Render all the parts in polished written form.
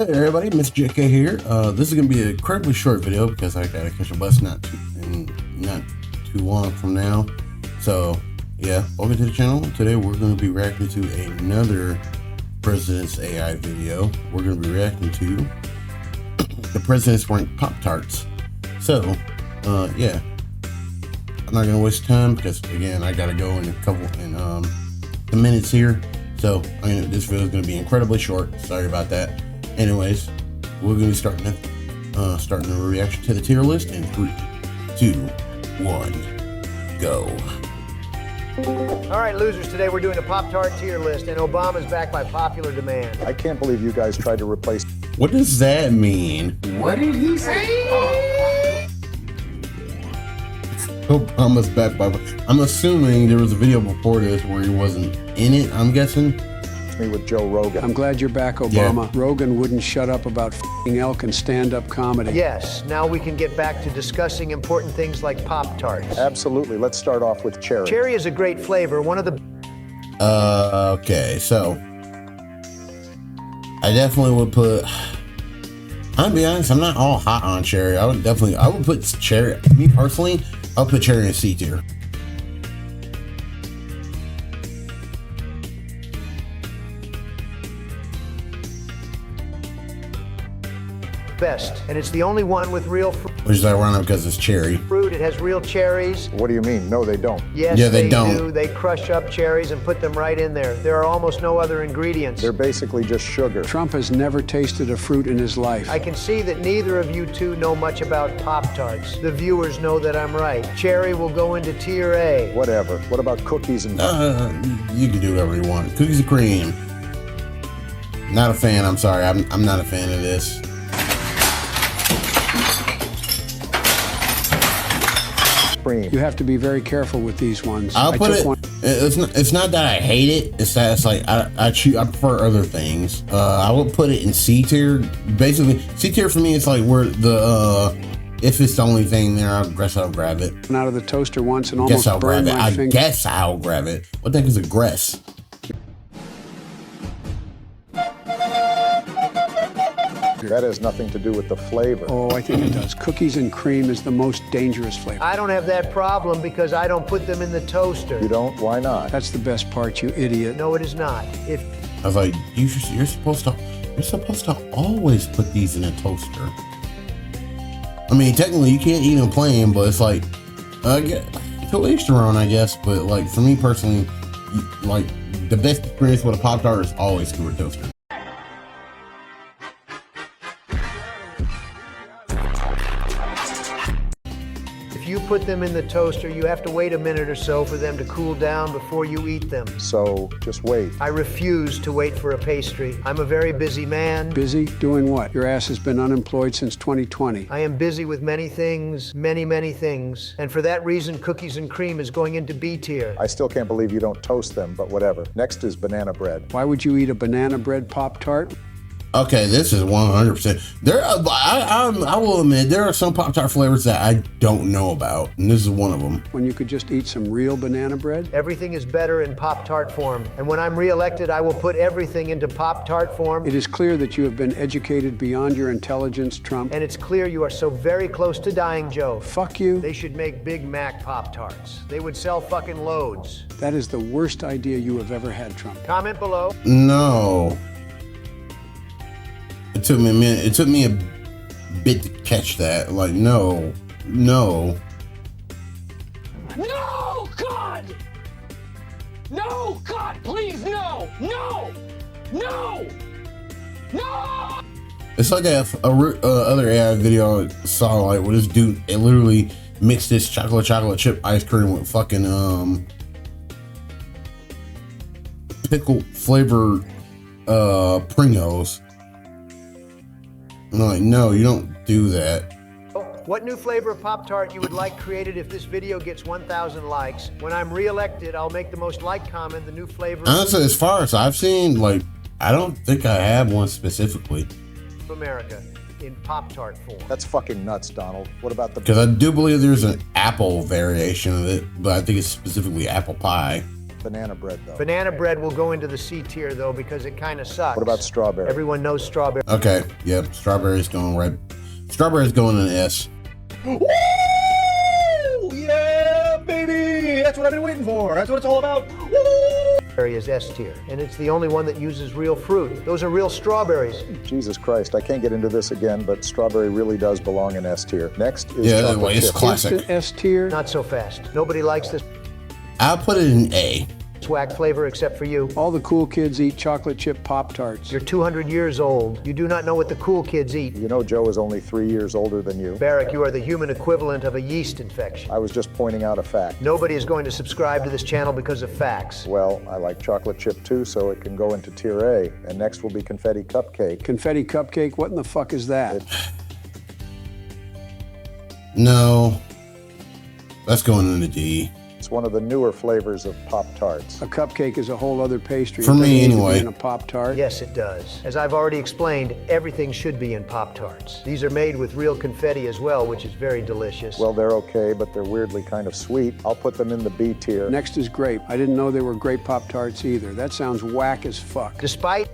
Hey everybody, Mr. JK here. This is gonna be an incredibly short video because I gotta catch a bus not too long from now. So yeah, welcome to the channel. Today we're gonna be reacting to another President's AI video. We're gonna be reacting to the President's ranked Pop-Tarts. So yeah, I'm not gonna waste time because again I gotta go in the minutes here. So this video is gonna be incredibly short. Sorry about that. Anyways, we're gonna be starting the reaction to the tier list in 3, 2, 1, go. All right, losers, today we're doing a Pop-Tart tier list, and Obama's back by popular demand. I can't believe you guys tried to replace... What does that mean? What did he say? Obama's back by... I'm assuming there was a video before this where he wasn't in it, I'm guessing. Me with Joe Rogan. I'm glad you're back, Obama. Yeah. Rogan wouldn't shut up about f***ing elk and stand-up comedy. Yes, now we can get back to discussing important things like Pop-Tarts. Absolutely. Let's start off with cherry. Cherry is a great flavor. One of the... Okay, so... I definitely would put... I'm gonna be honest, I'm not all hot on cherry. I would put cherry... Me personally, I would put cherry in C tier. Best, and it's the only one with real fruit. Which is ironic because it's cherry. It has real cherries. What do you mean? No, they don't. Yes, yeah, they do. don't. They crush up cherries and put them right in there. There are almost no other ingredients. They're basically just sugar. Trump has never tasted a fruit in his life. I can see that neither of you two know much about Pop-Tarts. The viewers know that I'm right. Cherry will go into tier A. Whatever. What about cookies and... You can do whatever you want. Cookies and cream. Not a fan, I'm sorry. I'm not a fan of this. You have to be very careful with these ones. I'll put it. It's not that I hate it. It's that it's like I prefer other things. I would put it in C tier. Basically, C tier for me is like where the if it's the only thing there, I guess I'll grab it. Went out of the toaster once and almost burned my finger. I guess I'll grab it. What the heck is a gress? That has nothing to do with the flavor. Oh, I think it does. Cookies and cream is the most dangerous flavor. I don't have that problem because I don't put them in the toaster. You don't? Why not? That's the best part, you idiot. No, it is not. I was like, you're supposed to always put these in a toaster. I mean, technically you can't eat them plain, but it's like, to each their own, I guess. But like for me personally, like the best experience with a Pop-Tart is always through a toaster. If you put them in the toaster, you have to wait a minute or so for them to cool down before you eat them. So, just wait. I refuse to wait for a pastry. I'm a very busy man. Busy? Doing what? Your ass has been unemployed since 2020. I am busy with many things, many things. And for that reason, cookies and cream is going into B tier. I still can't believe you don't toast them, but whatever. Next is banana bread. Why would you eat a banana bread Pop-Tart? Okay, this is 100%. I will admit, there are some Pop-Tart flavors that I don't know about, and this is one of them. When you could just eat some real banana bread? Everything is better in Pop-Tart form, and when I'm re-elected, I will put everything into Pop-Tart form. It is clear that you have been educated beyond your intelligence, Trump. And it's clear you are so very close to dying, Joe. Fuck you. They should make Big Mac Pop-Tarts. They would sell fucking loads. That is the worst idea you have ever had, Trump. Comment below. No. It took me a minute. It took me a bit to catch that. Like, no. No, God! No, God, please, no! No! No! No! It's like a other AI video I saw, like where this dude literally mixed this chocolate chip ice cream with fucking pickle flavored Pringles. And I'm like, no, you don't do that. What new flavor of Pop-Tart you would like created if this video gets 1,000 likes? When I'm re-elected, I'll make the most liked comment, the new flavor Honestly, as far as I've seen, like, I don't think I have one specifically. of America in Pop-Tart form. That's fucking nuts, Donald. What about the... Because I do believe there's an apple variation of it, but I think it's specifically apple pie. banana bread, though? Banana bread will go into the C tier, though, because it kind of sucks. What about strawberry? Everyone knows strawberry. Okay, yep, strawberry's going right. Strawberry's going in S. Woo! Yeah, baby! That's what I've been waiting for. That's what it's all about. Woo! Is S tier, and it's the only one that uses real fruit. Those are real strawberries. Jesus Christ, I can't get into this again, but strawberry really does belong in S tier. Next is Yeah, chocolate well, it's chip. classic. Instant S tier. Not so fast. Nobody likes this I'll put it in A. swag flavor except for you. All the cool kids eat chocolate chip Pop-Tarts. You're 200 years old. You do not know what the cool kids eat. You know Joe is only 3 years older than you. Barrick, you are the human equivalent of a yeast infection. I was just pointing out a fact. Nobody is going to subscribe to this channel because of facts. Well, I like chocolate chip too, so it can go into tier A. And next will be confetti cupcake. Confetti cupcake? What in the fuck is that? No. That's going into D. It's one of the newer flavors of Pop-Tarts. A cupcake is a whole other pastry. For It doesn't me, need to be anyway. in a Pop-Tart. Yes, it does. As I've already explained, everything should be in Pop-Tarts. These are made with real confetti as well, which is very delicious. Well, they're okay, but they're weirdly kind of sweet. I'll put them in the B tier. Next is grape. I didn't know they were grape Pop-Tarts either. That sounds whack as fuck. Despite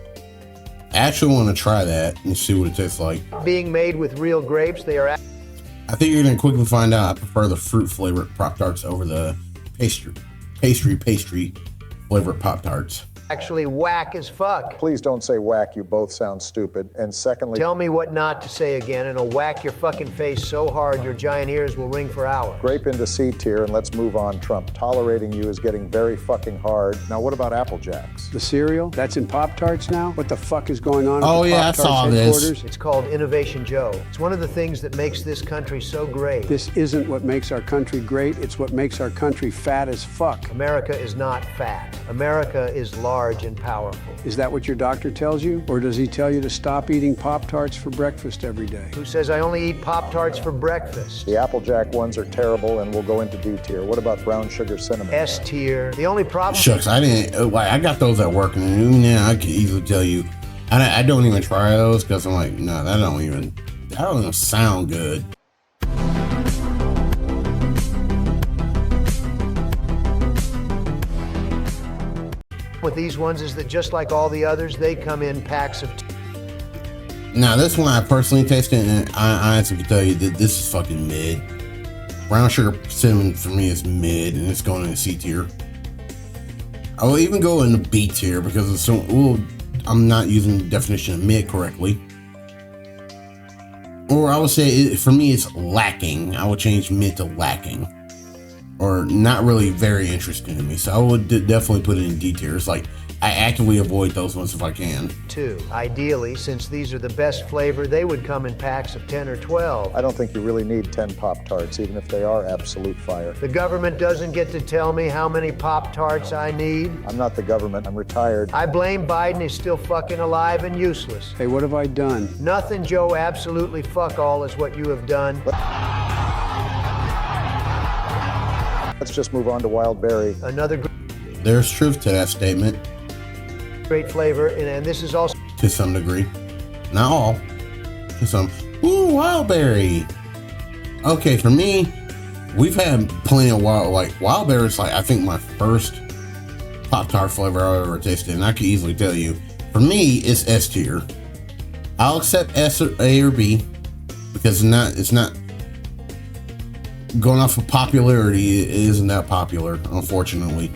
I actually want to try that and see what it tastes like. being made with real grapes, they are I think you're going to quickly find out I prefer the fruit flavored Pop-Tarts over the pastry flavored Pop-Tarts. actually whack as fuck. Please don't say whack, you both sound stupid. And secondly, Tell me what not to say again, and I'll whack your fucking face so hard your giant ears will ring for hours. grape into C tier, and let's move on, Trump. Tolerating you is getting very fucking hard. Now, what about Apple Jacks? The cereal? That's in Pop-Tarts now? What the fuck is going on Oh, at the yeah, I Pop-Tarts saw this. headquarters? It's called Innovation Joe. It's one of the things that makes this country so great. This isn't what makes our country great. It's what makes our country fat as fuck. America is not fat. America is large and powerful. Is that what your doctor tells you? Or does he tell you to stop eating Pop-Tarts for breakfast every day? Who says I only eat Pop-Tarts for breakfast? The Apple Jack ones are terrible, and we'll go into D tier. What about brown sugar cinnamon? S tier. The only problem. Shucks, I didn't. I got those at work, and even now I can easily tell you, I don't even try those because I'm like, no, that don't even sound good. With these ones is that just like all the others, they come in packs of Now, this one I personally tasted, and I honestly can tell you that this is fucking mid. Brown sugar cinnamon for me is mid, and it's going in the C tier. I will even go in the B tier because it's so. Well, I'm not using the definition of mid correctly. Or I would say, for me, it's lacking. I would change mid to lacking. Or not really very interesting to me. So I would definitely put it in D tier. It's like, I actively avoid those ones if I can. 2. Ideally, since these are the best flavor, they would come in packs of 10 or 12. I don't think you really need 10 Pop-Tarts, even if they are absolute fire. The government doesn't get to tell me how many Pop-Tarts I need. I'm not the government, I'm retired. I blame Biden. He's still fucking alive and useless. Hey, what have I done? Nothing, Joe. Absolutely fuck all is what you have done. Let's just move on to wild berry. Another There's truth to that statement, great flavor, and this is also to some degree. Not all. To some. Ooh, wild berry. Okay, for me, we've had plenty of wild berry is like, I think, my first Pop-Tart flavor I've ever tasted, and I can easily tell you, for me, it's S tier. I'll accept S or A or B because it's not going off of popularity. It isn't that popular, unfortunately.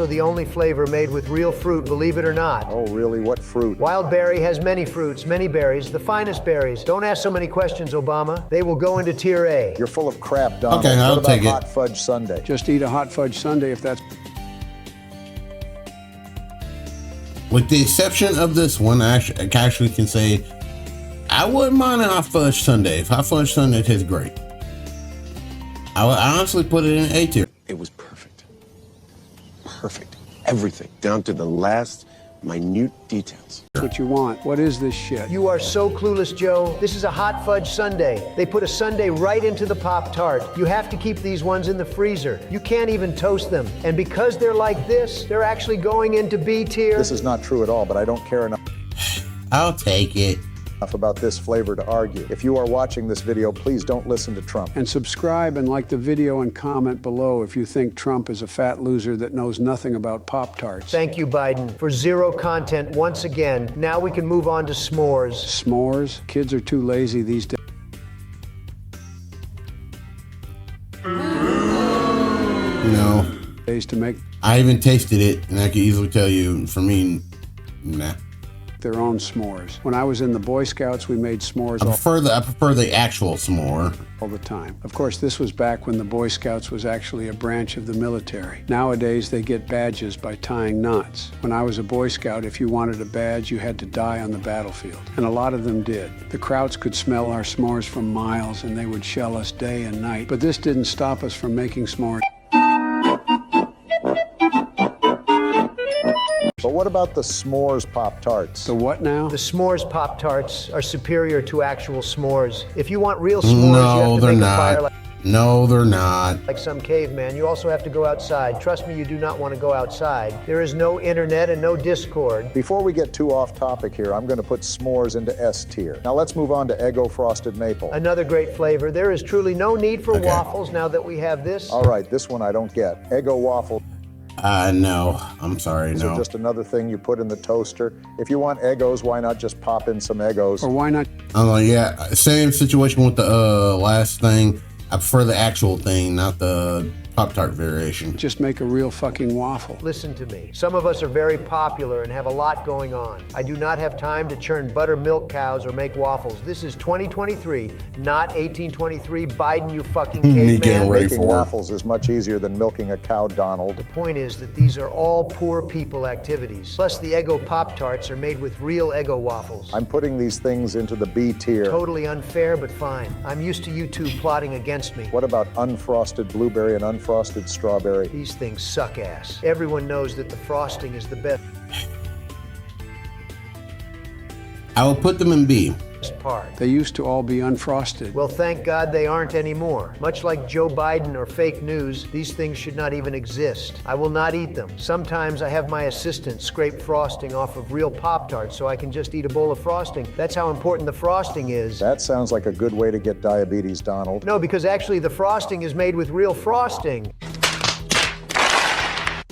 the only flavor made with real fruit, believe it or not. Oh, really? What fruit? Wild berry has many fruits, many berries, the finest berries. Don't ask so many questions, Obama. They will go into tier A. You're full of crap, Donald. Okay, I'll what about take it. hot fudge sundae? Just eat a hot fudge sundae if that's... With the exception of this one, I actually can say I wouldn't mind a hot fudge sundae. If hot fudge sundae tastes great, I would honestly put it in A tier. It was perfect. Perfect. Everything, down to the last minute details. That's what you want. What is this shit? You are so clueless, Joe. This is a hot fudge sundae. They put a sundae right into the Pop-Tart. You have to keep these ones in the freezer. You can't even toast them. And because they're like this, they're actually going into B tier. This is not true at all, but I don't care enough. I'll take it. Enough about this flavor to argue. If you are watching this video, please don't listen to Trump. And subscribe and like the video and comment below if you think Trump is a fat loser that knows nothing about Pop-Tarts. Thank you, Biden, for zero content once again. Now we can move on to s'mores. S'mores? Kids are too lazy these days. No. To make I even tasted it, and I can easily tell you, for me, nah. their own s'mores. When I was in the Boy Scouts, we made s'mores I prefer the actual s'more. all the time. Of course, this was back when the Boy Scouts was actually a branch of the military. Nowadays, they get badges by tying knots. When I was a Boy Scout, if you wanted a badge, you had to die on the battlefield. And a lot of them did. The Krauts could smell our s'mores from miles, and they would shell us day and night. But this didn't stop us from making s'mores. But what about the s'mores Pop-Tarts? The what now? The s'mores Pop-Tarts are superior to actual s'mores. If you want real s'mores, you No, have to they're make a fire not. No, they're not. like some caveman. You also have to go outside. Trust me, you do not want to go outside. There is no internet and no Discord. Before we get too off topic here, I'm going to put s'mores into S tier. Now let's move on to Eggo Frosted Maple. Another great flavor. There is truly no need for waffles now that we have this. All right, this one I don't get. Eggo Waffle. No. I'm sorry, These no. are just another thing you put in the toaster. If you want Eggos, why not just pop in some Eggos? Or why not? I'm like, yeah, same situation with the last thing. I prefer the actual thing, not the Pop-Tart variation. Just make a real fucking waffle. Listen to me. Some of us are very popular and have a lot going on. I do not have time to churn buttermilk cows or make waffles. This is 2023, not 1823. Biden, you fucking Getting caveman. ready Making for it. waffles is much easier than milking a cow, Donald. The point is that these are all poor people activities. Plus, the Eggo Pop-Tarts are made with real Eggo waffles. I'm putting these things into the B tier. Totally unfair, but fine. I'm used to you two plotting against me. What about unfrosted blueberry and unfrosted strawberry? These things suck ass. Everyone knows that the frosting is the best I will put them in B. part. They used to all be unfrosted. Well, thank God they aren't anymore. Much like Joe Biden or fake news, these things should not even exist. I will not eat them. Sometimes I have my assistant scrape frosting off of real Pop-Tarts so I can just eat a bowl of frosting. That's how important the frosting is. That sounds like a good way to get diabetes, Donald. No, because actually the frosting is made with real frosting.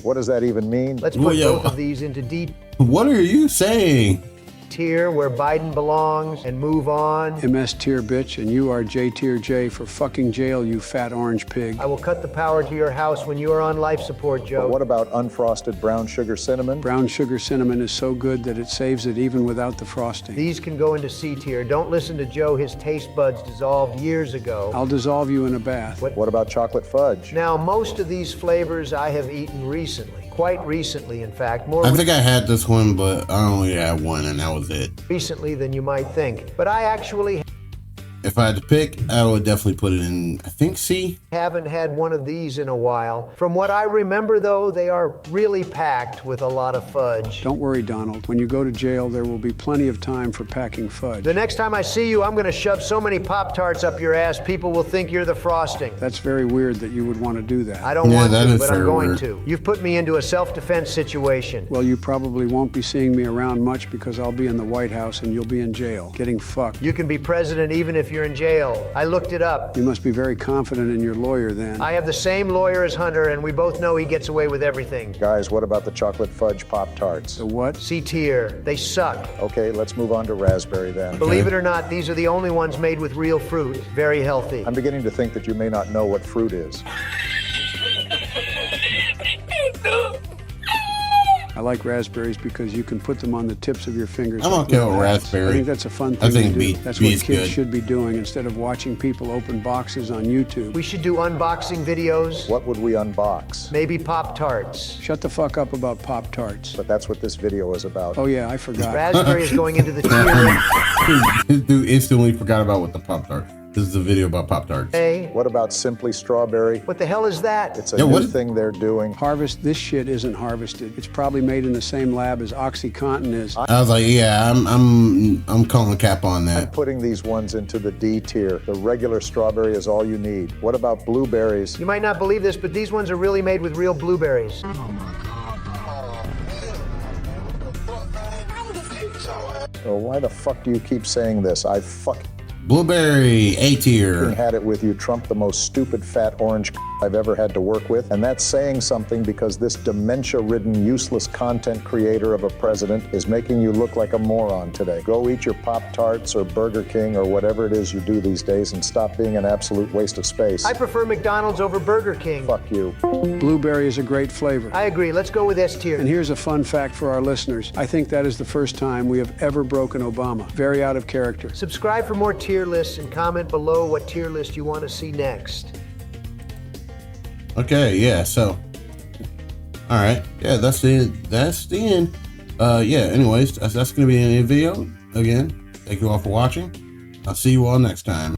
What does that even mean? Let's put both of these into D What are you saying? tier where Biden belongs and move on. MS tier bitch, and you are J tier J for fucking jail, you fat orange pig. I will cut the power to your house when you are on life support, Joe. But what about unfrosted brown sugar cinnamon? Brown sugar cinnamon is so good that it saves it even without the frosting. These can go into C tier. Don't listen to Joe. His taste buds dissolved years ago. I'll dissolve you in a bath. What about chocolate fudge? Now, most of these flavors I have eaten recently. Quite recently, in fact. More I think I had this one, but I only had one, and that was it. recently than you might think. But I actually If I had to pick, I would definitely put it in, I think, C. haven't had one of these in a while. From what I remember, though, they are really packed with a lot of fudge. Don't worry, Donald. When you go to jail, there will be plenty of time for packing fudge. The next time I see you, I'm going to shove so many Pop-Tarts up your ass, people will think you're the frosting. That's very weird that you would want to do that. I don't Yeah, want that to, is but I'm very going weird. to. You've put me into a self-defense situation. Well, you probably won't be seeing me around much because I'll be in the White House and you'll be in jail, getting fucked. You can be president even if you're in jail. I looked it up. You must be very confident in your lawyer then. I have the same lawyer as Hunter, and we both know he gets away with everything. Guys, what about the chocolate fudge Pop-Tarts? The what? C tier. They suck. Okay, let's move on to raspberry then. Believe it or not, these are the only ones made with real fruit. Very healthy. I'm beginning to think that you may not know what fruit is. I like raspberries because you can put them on the tips of your fingers. I'm like okay with little bats. raspberry. I think that's a fun I thing think to do. B- That's B what is kids good. should be doing instead of watching people open boxes on YouTube. We should do unboxing videos. What would we unbox? Maybe Pop-Tarts. Shut the fuck up about Pop-Tarts. But that's what this video is about. Oh yeah, I forgot. Raspberry is going into the tier This dude instantly forgot about what the Pop-Tart. This is a video about Pop-Tarts. A. What about Simply Strawberry? What the hell is that? It's a Yeah, new what- thing they're doing. Harvest, this shit isn't harvested. It's probably made in the same lab as OxyContin is. I was like, yeah, I'm calling cap on that. Putting these ones into the D tier. The regular strawberry is all you need. What about blueberries? You might not believe this, but these ones are really made with real blueberries. So why the fuck do you keep saying this? I fucking Blueberry, A tier. had it with you, Trump, the most stupid fat orange I've ever had to work with. And that's saying something because this dementia-ridden, useless content creator of a president is making you look like a moron today. Go eat your Pop-Tarts or Burger King or whatever it is you do these days and stop being an absolute waste of space. I prefer McDonald's over Burger King. Fuck you. Blueberry is a great flavor. I agree. Let's go with S tier. And here's a fun fact for our listeners. I think that is the first time we have ever broken Obama. Very out of character. Subscribe for more tier lists and comment below what tier list you want to see next. Okay, yeah, so all right, yeah, that's the end. Yeah, anyways, that's gonna be in a video again. Thank you all for watching. I'll see you all next time.